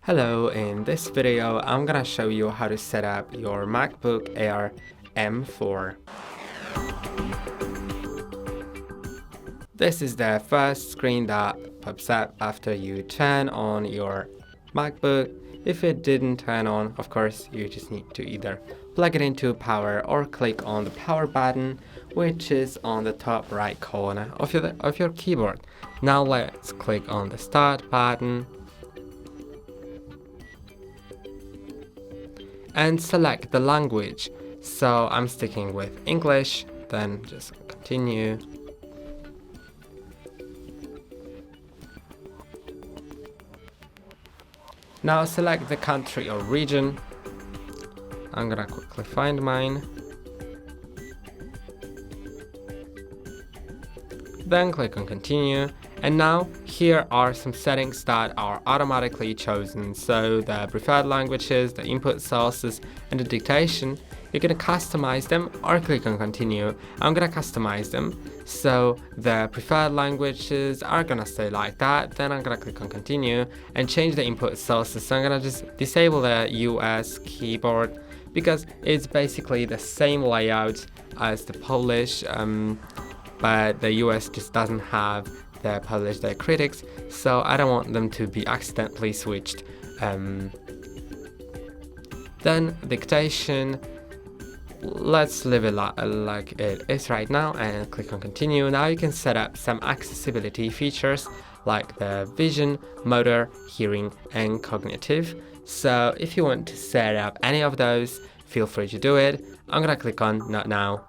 Hello, in this video I'm gonna show you how to set up your MacBook Air M4. This is the first screen that pops up after you turn on your MacBook. If it didn't turn on, of course, you just need to either plug it into power or click on the power button, which is on the top right corner of your keyboard. Now let's click on the start button and select the language. So I'm sticking with English, then just continue. Now select the country or region. I'm gonna quickly find mine. Then click on continue. And now here are some settings that are automatically chosen. So the preferred languages, the input sources, and the dictation. You're gonna customize them or click on continue. I'm gonna customize them. So the preferred languages are gonna stay like that. Then I'm gonna click on continue and change the input sources. So I'm gonna just disable the US keyboard because it's basically the same layout as the Polish, but the US just doesn't have the Polish diacritics, so I don't want them to be accidentally switched. Then dictation, let's leave it like it is right now and click on continue. Now you can set up some accessibility features like the vision, motor, hearing, and cognitive. So if you want to set up any of those, feel free to do it. I'm gonna click on not now.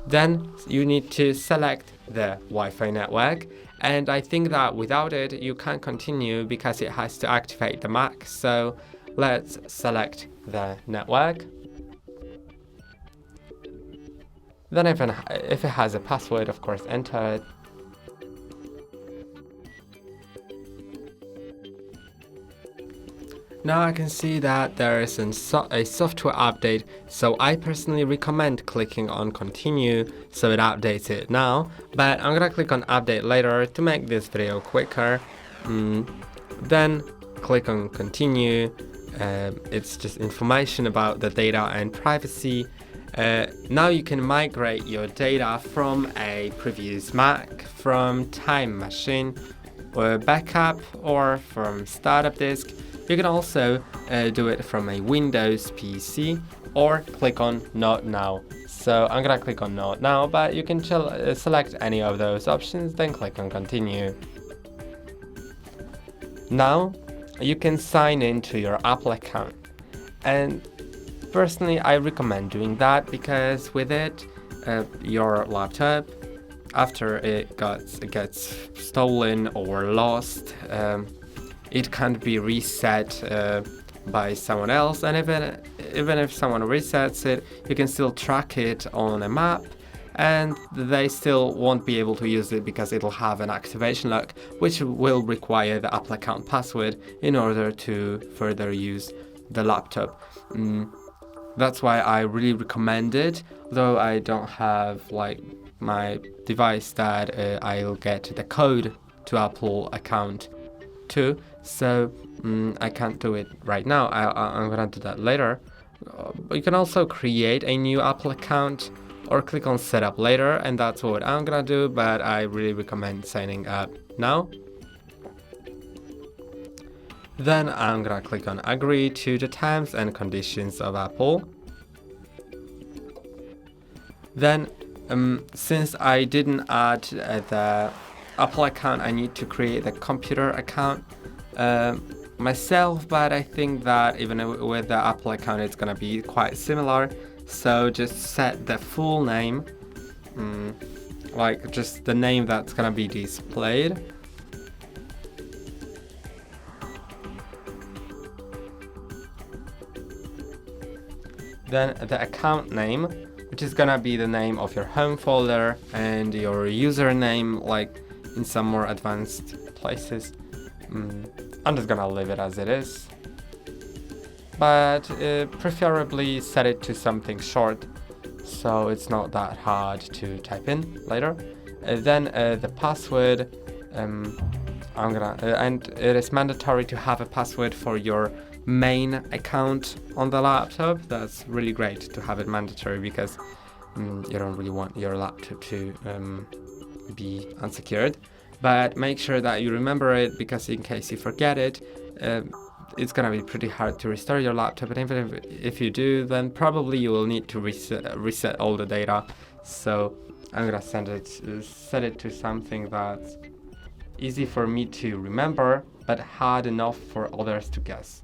Then you need to select the Wi-Fi network, and I think that without it you can't continue because it has to activate the Mac. So let's select the network. Then if it has a password, of course, enter it. Now I can see that there is a software update, so I personally recommend clicking on continue so it updates it now, but I'm gonna click on update later to make this video quicker. Then click on continue. It's just information about the data and privacy. Now you can migrate your data from a previous Mac, from Time Machine, or backup, or from startup disk. You can also do it from a Windows PC or click on Not Now. So I'm gonna click on Not Now, but you can select any of those options, then click on Continue. Now you can sign in to your Apple account. And personally, I recommend doing that because with it, your laptop, after it gets stolen or lost, it can't be reset by someone else, and even if someone resets it, you can still track it on a map, and they still won't be able to use it because it'll have an activation lock, which will require the Apple account password in order to further use the laptop. That's why I really recommend it, though I don't have like my device that I'll get the code to Apple account too, so I can't do it right now. I'm gonna do that later. You can also create a new Apple account or click on setup later, and that's what I'm gonna do, but I really recommend signing up now. Then I'm gonna click on agree to the terms and conditions of Apple. Then since I didn't add the Apple account, I need to create the computer account myself, but I think that even with the Apple account it's gonna be quite similar. So just set the full name, like just the name that's gonna be displayed. Then the account name, which is gonna be the name of your home folder, and your username, like in some more advanced places. I'm just gonna leave it as it is, but preferably set it to something short so it's not that hard to type in later. Then the password, and it is mandatory to have a password for your main account on the laptop. That's really great to have it mandatory because you don't really want your laptop to be unsecured. But make sure that you remember it, because in case you forget it, it's gonna be pretty hard to restore your laptop. And even if you do, then probably you will need to reset all the data. So I'm gonna set it to something that's easy for me to remember, but hard enough for others to guess.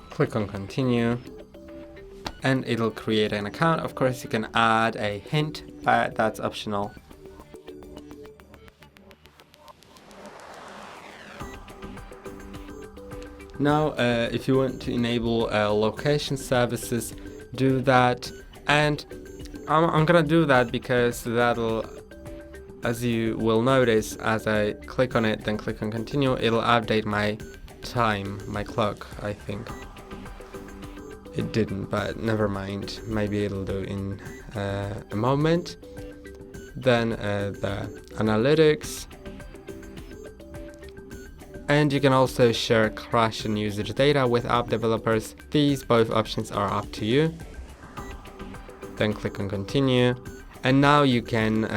Click on continue, and it'll create an account. Of course, you can add a hint, but that's optional. Now, if you want to enable location services, do that. And I'm gonna do that because that'll, as you will notice, as I click on it, then click on continue, it'll update my time, my clock, I think. It didn't, but never mind. Maybe it'll do in a moment. Then the analytics. And you can also share crash and usage data with app developers. These both options are up to you. Then click on continue. And now you can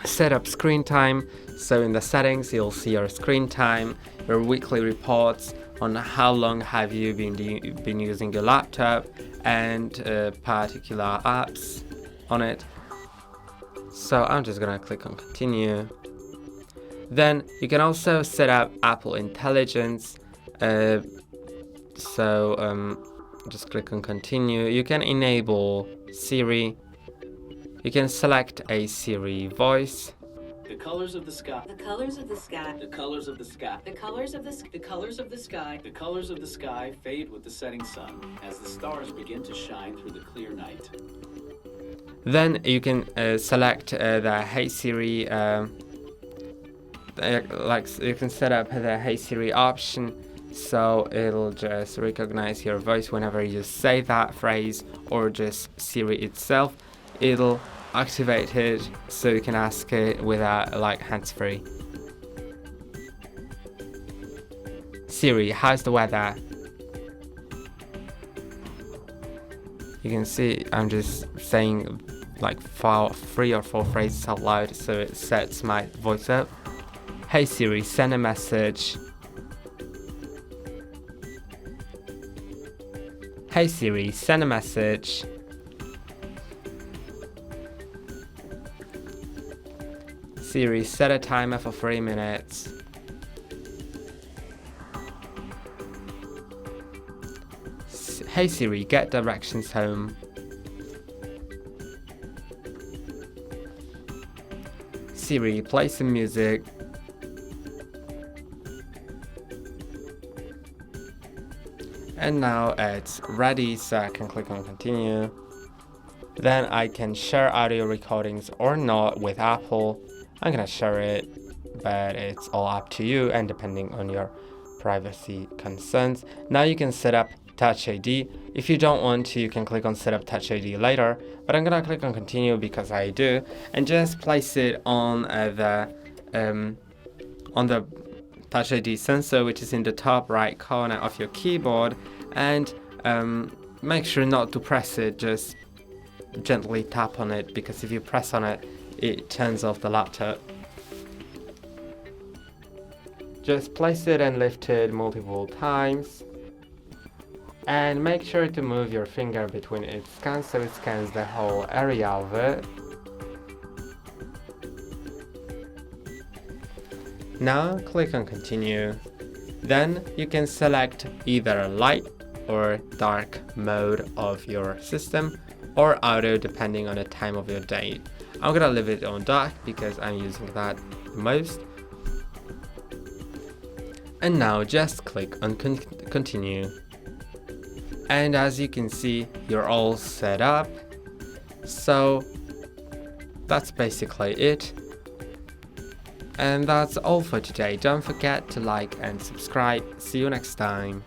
set up screen time. So in the settings, you'll see your screen time, your weekly reports on how long have you been using your laptop, and particular apps on it. So I'm just gonna click on continue. Then you can also set up Apple Intelligence. Just click on continue. You can enable Siri. You can select a Siri voice. The colors of the sky. The colors of the sky. The colors of the sky. The colors of the sky. The colors of the sky. The colors of the sky fade with the setting sun as the stars begin to shine through the clear night. Then you can select the Hey Siri. You can set up the Hey Siri option, so it'll just recognize your voice whenever you say that phrase, or just Siri itself. It'll activate it so you can ask it without hands-free. Siri, how's the weather? You can see I'm just saying 3 or 4 phrases out loud, so it sets my voice up. Hey Siri, send a message. Hey Siri, send a message. Siri, set a timer for 3 minutes. Hey Siri, get directions home. Siri, play some music. And now it's ready, so I can click on continue. Then I can share audio recordings or not with Apple. I'm gonna share it, but it's all up to you and depending on your privacy concerns. Now you can set up Touch ID. If you don't want to, you can click on set up Touch ID later, but I'm gonna click on continue because I do, and just place it on the Touch ID sensor, which is in the top right corner of your keyboard, and make sure not to press it, just gently tap on it, because if you press on it, it turns off the laptop. Just place it and lift it multiple times, and make sure to move your finger between its scans so it scans the whole area of it. Now click on continue. Then you can select either light or dark mode of your system, or auto depending on the time of your day. I'm gonna leave it on dark because I'm using that the most. And now just click on continue. And as you can see, you're all set up. So that's basically it. And that's all for today. Don't forget to like and subscribe. See you next time.